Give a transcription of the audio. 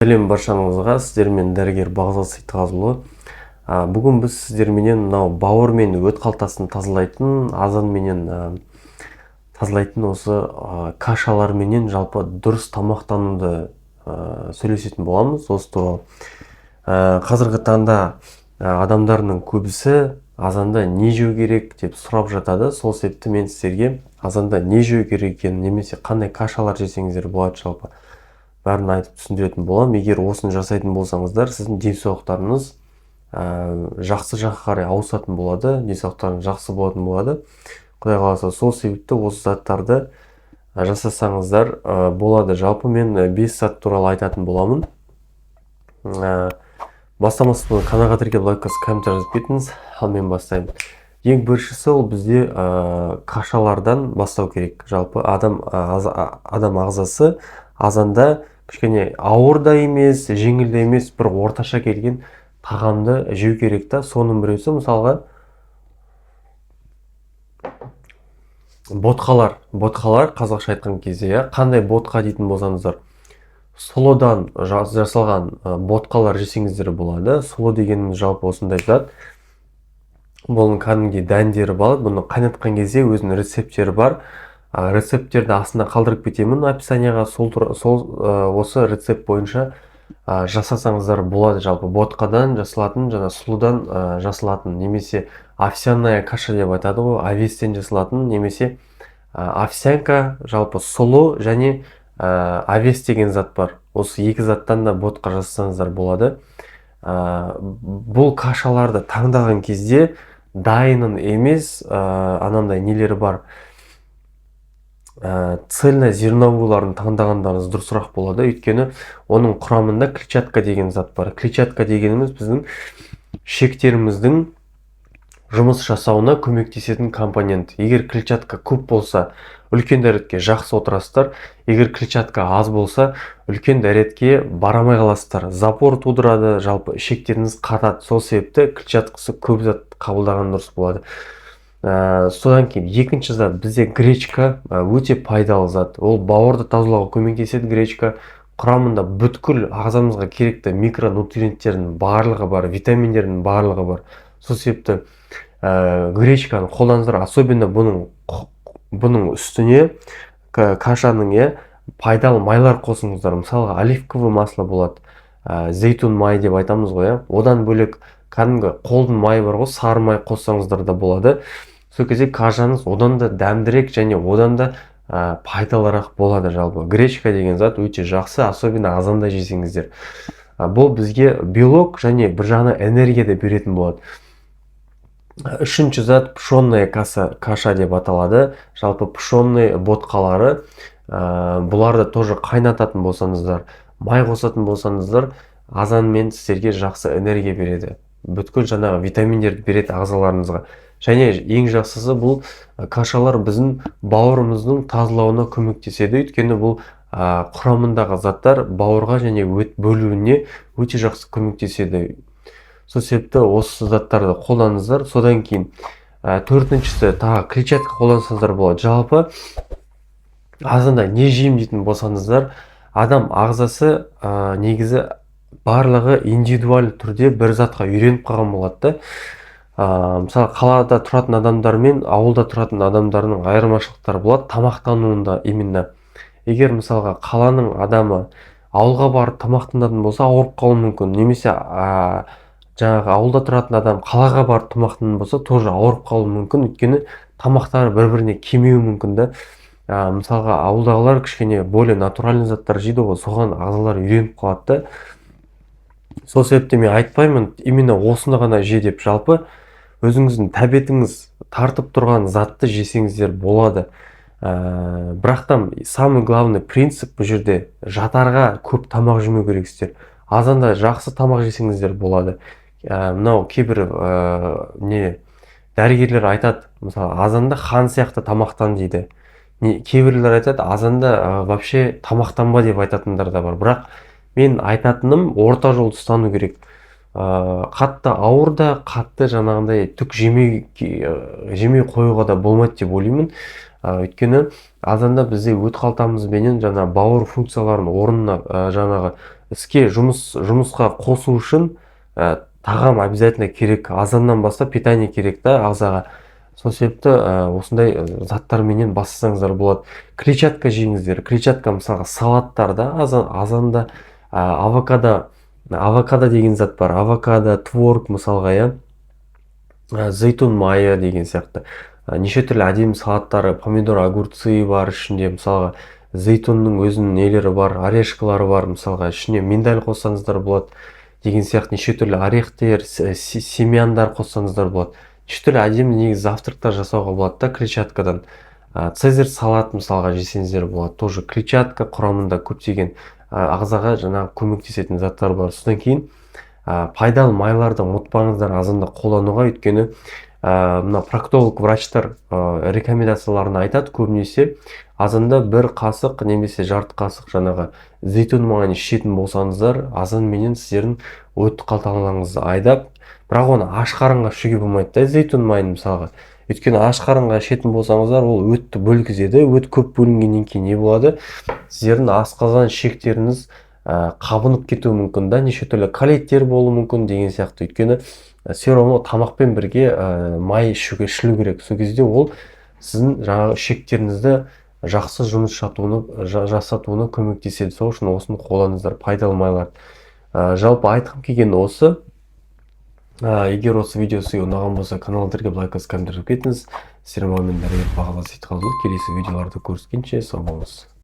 Сәлем баршаңызға, сіздермен дәрігер Бағзат Сейтғазыұлы. Бүгін біз сіздерменен мынау бауыр мен өт қалтасын тазалайтын, азан менен тазалайтын осы кашалар менен жалпы дұрыс тамақтануды сөйлесетін боламыз. Осы туралы қазіргі таңда адамдардың көбісі азанда не жеу керек деп сұрап жатады. Сол себепті мен сіздерге азанда не жеу керек екенін, немесе қандай кашалар жесеңіздер болады жалпы бәрін айтып түсіндіретін боламын. Егер осыны жасайтын болсаңыздар, сіздің денсаулықтарыңыз жақсы жаққа қарай ауысатын болады, денсаулықтарыңыз жақсы болатын болады. Құдай қаласа, сол себепті осы заттарды жасасаңыздар болады. Жалпы мен 5 зат туралы айтатын боламын. Бастамас бұрын каналға тіркеліп лайк, комментарий жазып кетіңіз, ал мен бастаймын. Ең біріншісі ол бізде кашалардан бастау керек. Жалпы адам ағзасы азанда кішкене ауыр да емес, жеңіл де емес, бір орташа келген тағамды жеу керек та. Соның біреусі мысалға ботқалар қазақша айтқан кезде, қандай ботқа дейтін болсаңыздар, сұлыдан жасалған ботқалар жесеңіздер болады. Сұлы дегеніміз жалпы осындай зат. Бұның кәдімгідей дәндері бар. Бұны қайнатқан кезде өзінің рецептері бар. Рецепттерді астына қалдырып кетемін описанияға. Осы рецепт бойынша жасасаңыздар болады. Жалпы ботқадан жасалатын, жаңа сұлыдан жасалатын, немесе овсяная каша деп айтады ғой, овестен жасалатын, немесе овсянка, жалпы сұлы және овес деген зат бар. Осы екі заттан да ботқа жасасаңыздар болады. Бұл кашаларды таңдаған кезде дайынын емес, анандай нелері бар, цельнозерновыйларын таңдағандарыңыз дұрысырақ болады. Өйткені оның құрамында клетчатка деген зат бар. Клетчатка дегеніміз біздің шектеріміздің жұмыс жасауына көмектесетін компонент. Егер клетчатка көп болса, үлкен дәретке жақсы отырасыздар. Егер клетчатка аз болса, үлкен дәретке барамай қаласыздар. Запор тудырады, жалпы шектеріңіз қатады. Сол себепті клетчаткасы көп зат қабылдаған дұрыс болады. Содан кейін екінші зат, бізде гречка өте пайдалы зат. Ол бауырды тазалауға көмектеседі. Гречка құрамында бүткіл ағзамызға керекті микронутриенттердің барлығы бар, витаминдердің барлығы бар. Сол себепті гречканы қолданыңыздар. Особенно бұның үстіне кашаның пайдалы майлар қосыңыздар. Мысалға оливковый масло болады, зейтун май деп айтамыз ғой. Одан бөлек кәдімгі қолдың майы бар ғой, сары май қоссаңыздар да болады. Сол кезде кашаңыз одан да дәмдірек және одан да пайдалырақ болады. Жалпы гречка деген зат өте жақсы, особенно азанда жесеңіздер. Бұл бізге белок және бір жағынан энергия да беретін болады. Үшінші зат пшенная каша деп аталады. Жалпы пшенный ботқалары, бұларды тоже қайнататын болсаңыздар, май қосатын болсаңыздар, азанмен сіздерге жақсы энергия береді. Бүткіл жаңағы витаминдерді береді ағзаларыңызға. Және ең жақсысы, бұл кашалар біздің бауырымыздың тазалауына көмектеседі. Өйткені бұл құрамындағы заттар бауырға және өт бөлуіне өте жақсы көмектеседі. Сол себепті осы заттарды қолданыңыздар. Содан кейін төртіншісі, тағы клетчатка қолдансаңыздар болады. Жалпы азанда не жеймін дейтін болсаңыздар, адам ағзасы негізі барлығы индивидуалды түрде бір затқа үйреніп қалған болады. Мысалы, қалада тұратын адамдар мен ауылда тұратын адамдардың айырмашылықтары болады тамақтануында именно. Егер мысалға қаланың адамы ауылға барып тамақтанатын болса, ауырып қалуы мүмкін. Немесе жаңағы ауылда тұратын адам қалаға барып тамақтанатын болса, тоже ауырып қалуы мүмкін. Өйткені тамақтары бір-біріне келмеуі мүмкін да. Мысалға ауылдағылар кішкене более натуральный заттар жейді ғой, соған ағзалар үйреніп қалады. Сол себепті мен айтпаймын именно осыны ғана же деп. Жалпы өзіңіздің тәбетіңіз тартып тұрған затты жесеңіздер болады. Бірақтан самый главный принцип бұл жерде жатарға көп тамақ жемеу керексіздер. Азанда жақсы тамақ жесеңіздер болады. Мынау кейбір дәрігерлер айтады, мысалы, азанда хан сияқты тамақтан дейді. Кейбірлер айтады, азанда вообще тамақтанба деп айтатындар да бар. Бірақ мен айтатыным, орта жол ұстану керек. Қатты ауыр да, қатты жаңағындай түк жемей қоюға да болмайды деп ойлаймын. Өйткені азанда бізде өт қалтамызбенен жаңа бауыр функцияларын орнына жаңағы іске жұмысқа қосу үшін тағам обязательно керек, азаннан бастап питание керек та ағзаға. Сол себепті осындай заттарменен бастасаңыздар болады. Клетчатка жеңіздер. Клетчатка мысалға салаттарда азанда авокадо деген зат бар. Авокадо, творог мысалға, зейтун майы деген сияқты. Неше түрлі әдемі салаттары, помидор, огурцы бар ішінде, мысалға зейтунның өзінің нелері бар, орешкалары бар, мысалға ішіне миндаль қоссаңыздар болады деген сияқты, неше түрлі орехтер, семяндар қоссаңыздар болады. Неше түрлі әдемі негізі завтрактар жасауға болады да клетчаткадан. Цезарь салат мысалға жесеңіздер болады. Тоже клетчатка құрамында көптеген ағзаға жаңағы көмектесетін заттар бар. Содан кейін пайдалы майларды ұмытпаңыздар азанда қолдануға, өйткені мына проктолог врачтар рекомендацияларын айтады, көбінесе азанда бір қасық немесе жарты қасық жаңағы зейтун майын ішетін болсаңыздар, азанменен сіздердің өт қалталарыңызды айдап, бірақ оны аш қарынға ішуге болмайды да зейтун майын мысалға. Өйткені аш қарынға ішетін болсаңыздар, ол өтті бөлгізеді. Өт көп бөлінгеннен кейін не болады? Сіздердің асқазан ішектеріңіз қабынып кетуі мүмкін да, неше түрлі колиттер болуы мүмкін деген сияқты. Өйткені все равно тамақпен бірге май ішілу керек. Сол кезде ол сіздің жаңағы ішектеріңізді жақсы жұмыс жасатуына көмектеседі. Сол үшін осыны қолданыңыздар, пайдалы майлар. Жалпы айтқым келгені осы. Егер осы видео сізге ұнаған болса, каналды тіркеп лайк басып комментарий кетіңіз. Сіздермен дәрігер Бағлан Сейітқазұлы. Келесі видеоларда көріскенше сау болыңыз.